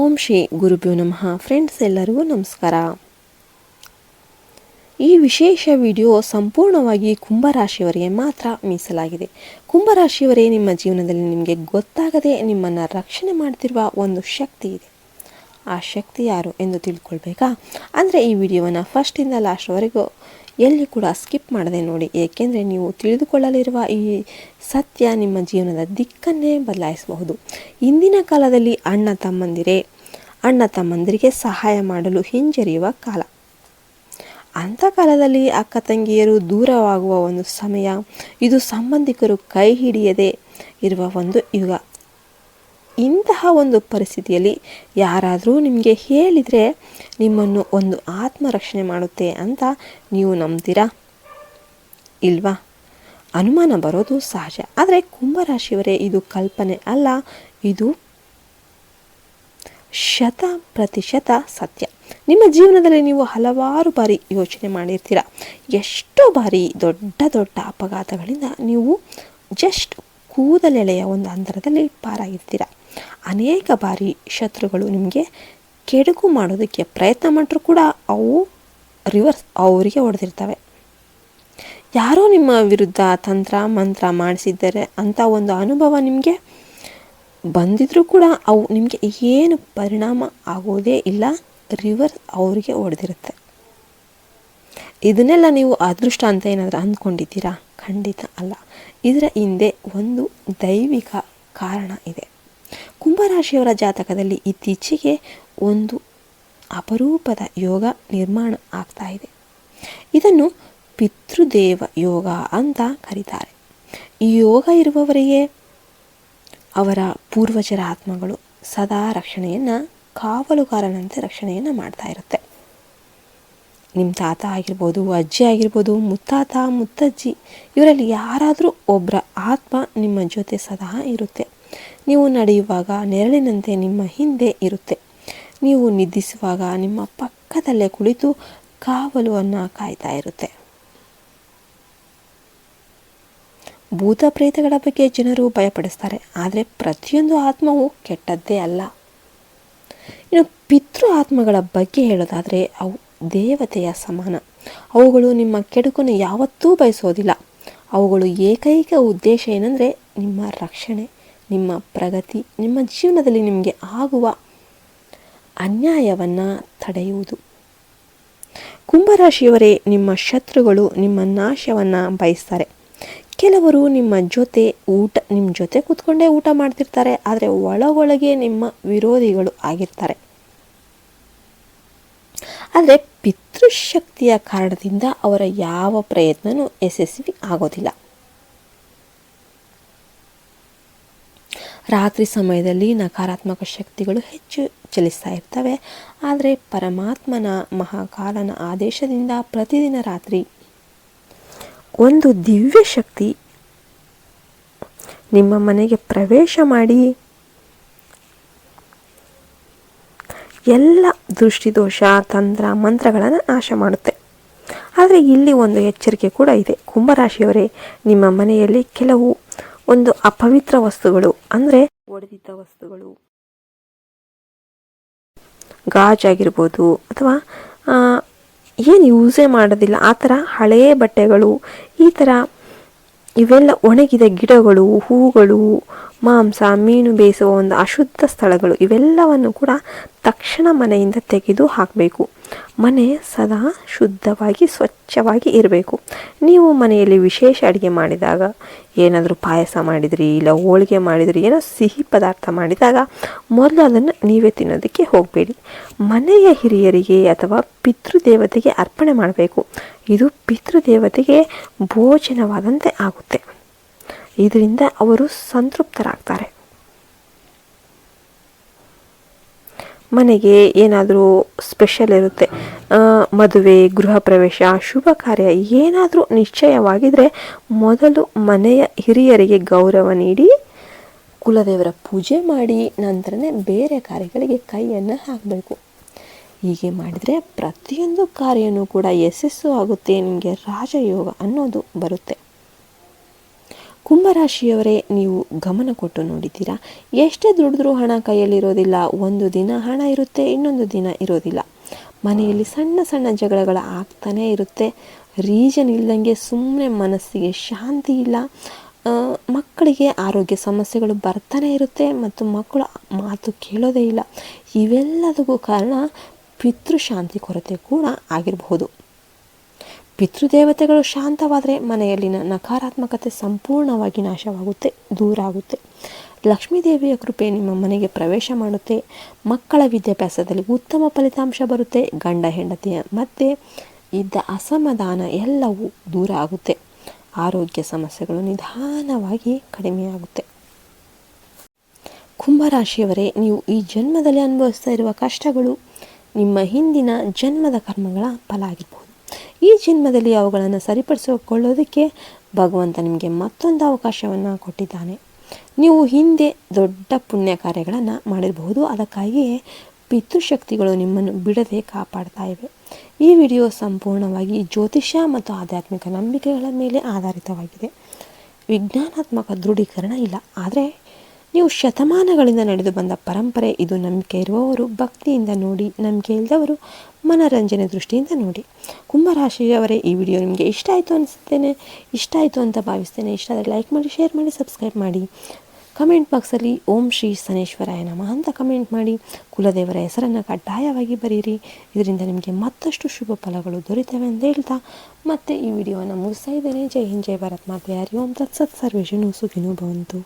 ಓಂ ಶ್ರೀ ಗುರುಭ್ಯೋ ನಮಃ. ಫ್ರೆಂಡ್ಸ್, ಎಲ್ಲರಿಗೂ ನಮಸ್ಕಾರ. ಈ ವಿಶೇಷ ವಿಡಿಯೋ ಸಂಪೂರ್ಣವಾಗಿ ಕುಂಭರಾಶಿಯವರಿಗೆ ಮಾತ್ರ ಮೀಸಲಾಗಿದೆ. ಕುಂಭರಾಶಿಯವರೇ, ನಿಮ್ಮ ಜೀವನದಲ್ಲಿ ನಿಮಗೆ ಗೊತ್ತಾಗದೆ ನಿಮ್ಮನ್ನು ರಕ್ಷಣೆ ಮಾಡ್ತಿರುವ ಒಂದು ಶಕ್ತಿ ಇದೆ. ಆ ಶಕ್ತಿ ಯಾರು ಎಂದು ತಿಳ್ಕೊಳ್ಬೇಕಾ? ಅಂದರೆ ಈ ವಿಡಿಯೋವನ್ನು ಫಸ್ಟಿಂದ ಲಾಸ್ಟ್ವರೆಗೂ ಎಲ್ಲಿ ಕೂಡ ಸ್ಕಿಪ್ ಮಾಡದೆ ನೋಡಿ. ಏಕೆಂದರೆ ನೀವು ತಿಳಿದುಕೊಳ್ಳಲಿರುವ ಈ ಸತ್ಯ ನಿಮ್ಮ ಜೀವನದ ದಿಕ್ಕನ್ನೇ ಬದಲಾಯಿಸಬಹುದು. ಇಂದಿನ ಕಾಲದಲ್ಲಿ ಅಣ್ಣ ತಮ್ಮಂದಿರಿಗೆ ಸಹಾಯ ಮಾಡಲು ಹಿಂಜರಿಯುವ ಕಾಲ. ಅಂಥ ಕಾಲದಲ್ಲಿ ಅಕ್ಕ ತಂಗಿಯರು ದೂರವಾಗುವ ಒಂದು ಸಮಯ ಇದು. ಸಂಬಂಧಿಕರು ಕೈ ಹಿಡಿಯದೆ ಇರುವ ಒಂದು ಯುಗ. ಇಂತಹ ಒಂದು ಪರಿಸ್ಥಿತಿಯಲ್ಲಿ ಯಾರಾದರೂ ನಿಮಗೆ ಹೇಳಿದರೆ ನಿಮ್ಮನ್ನು ಒಂದು ಆತ್ಮರಕ್ಷಣೆ ಮಾಡುತ್ತೆ ಅಂತ ನೀವು ನಂಬ್ತೀರಾ? ಇಲ್ವಾ? ಅನುಮಾನ ಬರೋದು ಸಹಜ. ಆದರೆ ಕುಂಭರಾಶಿಯವರೇ, ಇದು ಕಲ್ಪನೆ ಅಲ್ಲ, ಇದು 100% ಸತ್ಯ. ನಿಮ್ಮ ಜೀವನದಲ್ಲಿ ನೀವು ಹಲವಾರು ಬಾರಿ ಯೋಚನೆ ಮಾಡಿರ್ತೀರ. ಎಷ್ಟೋ ಬಾರಿ ದೊಡ್ಡ ದೊಡ್ಡ ಅಪಘಾತಗಳಿಂದ ನೀವು ಜಸ್ಟ್ ಕೂದಲೆಳೆಯ ಒಂದು ಅಂತರದಲ್ಲಿ ಪಾರಾಗಿರ್ತೀರ. ಅನೇಕ ಬಾರಿ ಶತ್ರುಗಳು ನಿಮಗೆ ಕೆಡುಕು ಮಾಡೋದಕ್ಕೆ ಪ್ರಯತ್ನ ಮಾಡಿದ್ರೂ ಕೂಡ ಅವು ರಿವರ್ಸ್ ಅವರಿಗೆ ಹೊಡೆದಿರ್ತವೆ. ಯಾರೋ ನಿಮ್ಮ ವಿರುದ್ಧ ತಂತ್ರ ಮಂತ್ರ ಮಾಡಿಸಿದ್ದಾರೆ ಅಂತ ಒಂದು ಅನುಭವ ನಿಮಗೆ ಬಂದಿದ್ರೂ ಕೂಡ ಅವು ನಿಮಗೆ ಏನು ಪರಿಣಾಮ ಆಗೋದೇ ಇಲ್ಲ, ರಿವರ್ಸ್ ಅವರಿಗೆ ಹೊಡೆದಿರುತ್ತೆ. ಇದನ್ನೆಲ್ಲ ನೀವು ಅದೃಷ್ಟ ಅಂತ ಏನಾದರೂ ಅಂದ್ಕೊಂಡಿದ್ದೀರಾ? ಖಂಡಿತ ಅಲ್ಲ. ಇದರ ಹಿಂದೆ ಒಂದು ದೈವಿಕ ಕಾರಣ ಇದೆ. ಕುಂಭರಾಶಿಯವರ ಜಾತಕದಲ್ಲಿ ಇತ್ತೀಚೆಗೆ ಒಂದು ಅಪರೂಪದ ಯೋಗ ನಿರ್ಮಾಣ ಆಗ್ತಾ ಇದೆ. ಇದನ್ನು ಪಿತೃದೇವ ಯೋಗ ಅಂತ ಕರೀತಾರೆ. ಈ ಯೋಗ ಇರುವವರಿಗೆ ಅವರ ಪೂರ್ವಜರ ಆತ್ಮಗಳು ಸದಾ ರಕ್ಷಣೆಯನ್ನು, ಕಾವಲುಗಾರನಂತೆ ರಕ್ಷಣೆಯನ್ನು ಮಾಡ್ತಾ ಇರುತ್ತೆ. ನಿಮ್ಮ ತಾತ ಆಗಿರ್ಬೋದು, ಅಜ್ಜಿ ಆಗಿರ್ಬೋದು, ಮುತ್ತಾತ ಮುತ್ತಜ್ಜಿ, ಇವರಲ್ಲಿ ಯಾರಾದರೂ ಒಬ್ಬರ ಆತ್ಮ ನಿಮ್ಮ ಜೊತೆ ಸದಾ ಇರುತ್ತೆ. ನೀವು ನಡೆಯುವಾಗ ನೆರಳಿನಂತೆ ನಿಮ್ಮ ಹಿಂದೆ ಇರುತ್ತೆ. ನೀವು ನಿದ್ರಿಸುವಾಗ ನಿಮ್ಮ ಪಕ್ಕದಲ್ಲೇ ಕುಳಿತು ಕಾವಲುವನ್ನು ಕಾಯ್ತಾ ಇರುತ್ತೆ. ಭೂತ ಪ್ರೇತಗಳ ಬಗ್ಗೆ ಜನರು ಭಯಪಡಿಸ್ತಾರೆ, ಆದರೆ ಪ್ರತಿಯೊಂದು ಆತ್ಮವೂ ಕೆಟ್ಟದ್ದೇ ಅಲ್ಲ. ಇನ್ನು ಪಿತೃ ಆತ್ಮಗಳ ಬಗ್ಗೆ ಹೇಳೋದಾದರೆ ಅವು ದೇವತೆಯ ಸಮಾನ. ಅವುಗಳು ನಿಮ್ಮ ಕೆಡುಕನ್ನು ಯಾವತ್ತೂ ಬಯಸೋದಿಲ್ಲ. ಅವುಗಳು ಏಕೈಕ ಉದ್ದೇಶ ಏನಂದರೆ ನಿಮ್ಮ ರಕ್ಷಣೆ, ನಿಮ್ಮ ಪ್ರಗತಿ, ನಿಮ್ಮ ಜೀವನದಲ್ಲಿ ನಿಮಗೆ ಆಗುವ ಅನ್ಯಾಯವನ್ನು ತಡೆಯುವುದು. ಕುಂಭರಾಶಿಯವರೇ, ನಿಮ್ಮ ಶತ್ರುಗಳು ನಿಮ್ಮ ನಾಶವನ್ನು ಬಯಸ್ತಾರೆ. ಕೆಲವರು ನಿಮ್ಮ ಜೊತೆ ಕೂತ್ಕೊಂಡೇ ಊಟ ಮಾಡ್ತಿರ್ತಾರೆ, ಆದರೆ ಒಳಗೊಳಗೆ ನಿಮ್ಮ ವಿರೋಧಿಗಳು ಆಗಿರ್ತಾರೆ. ಆದರೆ ಪಿತೃಶಕ್ತಿಯ ಕಾರಣದಿಂದ ಅವರ ಯಾವ ಪ್ರಯತ್ನವೂ ಯಶಸ್ವಿ ಆಗೋದಿಲ್ಲ. ರಾತ್ರಿ ಸಮಯದಲ್ಲಿ ನಕಾರಾತ್ಮಕ ಶಕ್ತಿಗಳು ಹೆಚ್ಚು ಚಲಿಸ್ತಾ ಇರ್ತವೆ. ಆದರೆ ಪರಮಾತ್ಮನ ಮಹಾಕಾಲನ ಆದೇಶದಿಂದ ಪ್ರತಿದಿನ ರಾತ್ರಿ ಒಂದು ದಿವ್ಯ ಶಕ್ತಿ ನಿಮ್ಮ ಮನೆಗೆ ಪ್ರವೇಶ ಮಾಡಿ ಎಲ್ಲ ದೃಷ್ಟಿದೋಷ, ತಂತ್ರ ಮಂತ್ರಗಳನ್ನು ನಾಶ ಮಾಡುತ್ತೆ. ಆದರೆ ಇಲ್ಲಿ ಒಂದು ಎಚ್ಚರಿಕೆ ಕೂಡ ಇದೆ. ಕುಂಭರಾಶಿಯವರೇ, ನಿಮ್ಮ ಮನೆಯಲ್ಲಿ ಕೆಲವು ಒಂದು ಅಪವಿತ್ರ ವಸ್ತುಗಳು, ಅಂದರೆ ಒಡೆದಿದ್ದ ವಸ್ತುಗಳು, ಗಾಜಾಗಿರ್ಬೋದು ಅಥವಾ ಏನು ಯೂಸೇ ಮಾಡೋದಿಲ್ಲ ಆ ಥರ ಹಳೆಯ ಬಟ್ಟೆಗಳು, ಈ ಥರ ಇವೆಲ್ಲ ಒಣಗಿದ ಗಿಡಗಳು, ಹೂಗಳು, ಮಾಂಸ, ಮೀನು ಬೇಯಿಸುವ ಒಂದು ಅಶುದ್ಧ ಸ್ಥಳಗಳು, ಇವೆಲ್ಲವನ್ನು ಕೂಡ ತಕ್ಷಣ ಮನೆಯಿಂದ ತೆಗೆದು ಹಾಕಬೇಕು. ಮನೆ ಸದಾ ಶುದ್ಧವಾಗಿ ಸ್ವಚ್ಛವಾಗಿ ಇರಬೇಕು. ನೀವು ಮನೆಯಲ್ಲಿ ವಿಶೇಷ ಅಡುಗೆ ಮಾಡಿದಾಗ, ಏನಾದರೂ ಪಾಯಸ ಮಾಡಿದ್ರಿ, ಇಲ್ಲ ಹೋಳಿಗೆ ಮಾಡಿದ್ರಿ, ಏನೋ ಸಿಹಿ ಪದಾರ್ಥ ಮಾಡಿದಾಗ ಮೊದಲು ಅದನ್ನು ನೀವೇ ತಿನ್ನೋದಕ್ಕೆ ಹೋಗಬೇಡಿ. ಮನೆಯ ಹಿರಿಯರಿಗೆ ಅಥವಾ ಪಿತೃದೇವತೆಗೆ ಅರ್ಪಣೆ ಮಾಡಬೇಕು. ಇದು ಪಿತೃದೇವತೆಗೆ ಭೋಜನವಾದಂತೆ ಆಗುತ್ತೆ. ಇದರಿಂದ ಅವರು ಸಂತೃಪ್ತರಾಗ್ತಾರೆ. ಮನೆಗೆ ಏನಾದರೂ ಸ್ಪೆಷಲ್ ಇರುತ್ತೆ, ಮದುವೆ, ಗೃಹ ಪ್ರವೇಶ, ಶುಭ ಕಾರ್ಯ ಏನಾದರೂ ನಿಶ್ಚಯವಾಗಿದ್ದರೆ ಮೊದಲು ಮನೆಯ ಹಿರಿಯರಿಗೆ ಗೌರವ ನೀಡಿ ಕುಲದೇವರ ಪೂಜೆ ಮಾಡಿ ನಂತರನೇ ಬೇರೆ ಕಾರ್ಯಗಳಿಗೆ ಕೈಯನ್ನು ಹಾಕಬೇಕು. ಹೀಗೆ ಮಾಡಿದರೆ ಪ್ರತಿಯೊಂದು ಕಾರ್ಯನೂ ಕೂಡ ಯಶಸ್ಸು ಆಗುತ್ತೆ. ನಿಮಗೆ ರಾಜಯೋಗ ಅನ್ನೋದು ಬರುತ್ತೆ. ಕುಂಭರಾಶಿಯವರೇ, ನೀವು ಗಮನ ಕೊಟ್ಟು ನೋಡಿದ್ದೀರಾ, ಎಷ್ಟೇ ದುಡಿದ್ರೂ ಹಣ ಕೈಯಲ್ಲಿರೋದಿಲ್ಲ. ಒಂದು ದಿನ ಹಣ ಇರುತ್ತೆ, ಇನ್ನೊಂದು ದಿನ ಇರೋದಿಲ್ಲ. ಮನೆಯಲ್ಲಿ ಸಣ್ಣ ಸಣ್ಣ ಜಗಳಗಳು ಆಗ್ತಾನೇ ಇರುತ್ತೆ. ರೀಸನ್ ಇಲ್ದಂಗೆ ಸುಮ್ಮನೆ ಮನಸ್ಸಿಗೆ ಶಾಂತಿ ಇಲ್ಲ. ಮಕ್ಕಳಿಗೆ ಆರೋಗ್ಯ ಸಮಸ್ಯೆಗಳು ಬರ್ತಾನೆ ಇರುತ್ತೆ ಮತ್ತು ಮಕ್ಕಳು ಮಾತು ಕೇಳೋದೇ ಇಲ್ಲ. ಇವೆಲ್ಲದಕ್ಕೂ ಕಾರಣ ಪಿತೃಶಾಂತಿ ಕೊರತೆ ಕೂಡ ಆಗಿರಬಹುದು. ಪಿತೃದೇವತೆಗಳು ಶಾಂತವಾದರೆ ಮನೆಯಲ್ಲಿನ ನಕಾರಾತ್ಮಕತೆ ಸಂಪೂರ್ಣವಾಗಿ ನಾಶವಾಗುತ್ತೆ, ದೂರ ಆಗುತ್ತೆ. ಲಕ್ಷ್ಮೀದೇವಿಯ ಕೃಪೆ ನಿಮ್ಮ ಮನೆಗೆ ಪ್ರವೇಶ ಮಾಡುತ್ತೆ. ಮಕ್ಕಳ ವಿದ್ಯಾಭ್ಯಾಸದಲ್ಲಿ ಉತ್ತಮ ಫಲಿತಾಂಶ ಬರುತ್ತೆ. ಗಂಡ ಹೆಂಡತಿಯ ಮಧ್ಯೆ ಇದ್ದ ಅಸಮಾಧಾನ ಎಲ್ಲವೂ ದೂರ ಆಗುತ್ತೆ. ಆರೋಗ್ಯ ಸಮಸ್ಯೆಗಳು ನಿಧಾನವಾಗಿ ಕಡಿಮೆಯಾಗುತ್ತೆ. ಕುಂಭರಾಶಿಯವರೇ, ನೀವು ಈ ಜನ್ಮದಲ್ಲಿ ಅನುಭವಿಸ್ತಾ ಇರುವ ಕಷ್ಟಗಳು ನಿಮ್ಮ ಹಿಂದಿನ ಜನ್ಮದ ಕರ್ಮಗಳ ಫಲ ಆಗಿರ್ಬೋದು. ಈ ಜನ್ಮದಲ್ಲಿ ಅವುಗಳನ್ನು ಸರಿಪಡಿಸಿಕೊಳ್ಳೋದಕ್ಕೆ ಭಗವಂತ ನಿಮಗೆ ಮತ್ತೊಂದು ಅವಕಾಶವನ್ನು ಕೊಟ್ಟಿದ್ದಾನೆ. ನೀವು ಹಿಂದೆ ದೊಡ್ಡ ಪುಣ್ಯ ಕಾರ್ಯಗಳನ್ನು ಮಾಡಿರಬಹುದು. ಅದಕ್ಕಾಗಿಯೇ ಪಿತೃಶಕ್ತಿಗಳು ನಿಮ್ಮನ್ನು ಬಿಡದೆ ಕಾಪಾಡ್ತಾ ಇವೆ. ಈ ವಿಡಿಯೋ ಸಂಪೂರ್ಣವಾಗಿ ಜ್ಯೋತಿಷ್ಯ ಮತ್ತು ಆಧ್ಯಾತ್ಮಿಕ ನಂಬಿಕೆಗಳ ಮೇಲೆ ಆಧಾರಿತವಾಗಿದೆ. ವಿಜ್ಞಾನಾತ್ಮಕ ದೃಢೀಕರಣ ಇಲ್ಲ. ಆದರೆ ನೀವು ಶತಮಾನಗಳಿಂದ ನಡೆದು ಬಂದ ಪರಂಪರೆ ಇದು. ನಂಬಿಕೆ ಇರುವವರು ಭಕ್ತಿಯಿಂದ ನೋಡಿ, ನಂಬಿಕೆ ಇಲ್ಲದವರು ಮನರಂಜನೆ ದೃಷ್ಟಿಯಿಂದ ನೋಡಿ. ಕುಂಭರಾಶಿಯವರೇ, ಈ ವಿಡಿಯೋ ನಿಮಗೆ ಇಷ್ಟ ಆಯಿತು ಅಂತ ಭಾವಿಸ್ತೇನೆ. ಇಷ್ಟ ಆದರೆ ಲೈಕ್ ಮಾಡಿ, ಶೇರ್ ಮಾಡಿ, ಸಬ್ಸ್ಕ್ರೈಬ್ ಮಾಡಿ. ಕಮೆಂಟ್ ಬಾಕ್ಸಲ್ಲಿ ಓಂ ಶ್ರೀ ಶನೇಶ್ವರಾಯ ನಮಃ ಅಂತ ಕಮೆಂಟ್ ಮಾಡಿ. ಕುಲದೇವರ ಹೆಸರನ್ನು ಕಡ್ಡಾಯವಾಗಿ ಬರೀರಿ. ಇದರಿಂದ ನಿಮಗೆ ಮತ್ತಷ್ಟು ಶುಭ ಫಲಗಳು ದೊರೀತವೆ ಅಂತ ಹೇಳ್ತಾ ಮತ್ತೆ ಈ ವಿಡಿಯೋವನ್ನು ಮುಗಿಸ್ತಾ ಇದ್ದೇನೆ. ಜೈ ಹಿಂದ್, ಜೈ ಭಾರತ್ ಮಾತೆ. ಹರಿ ಓಂ ತತ್ಸತ್. ಸರ್ವೇಷನು ಸುಖಿನೋ ಭವಂತು.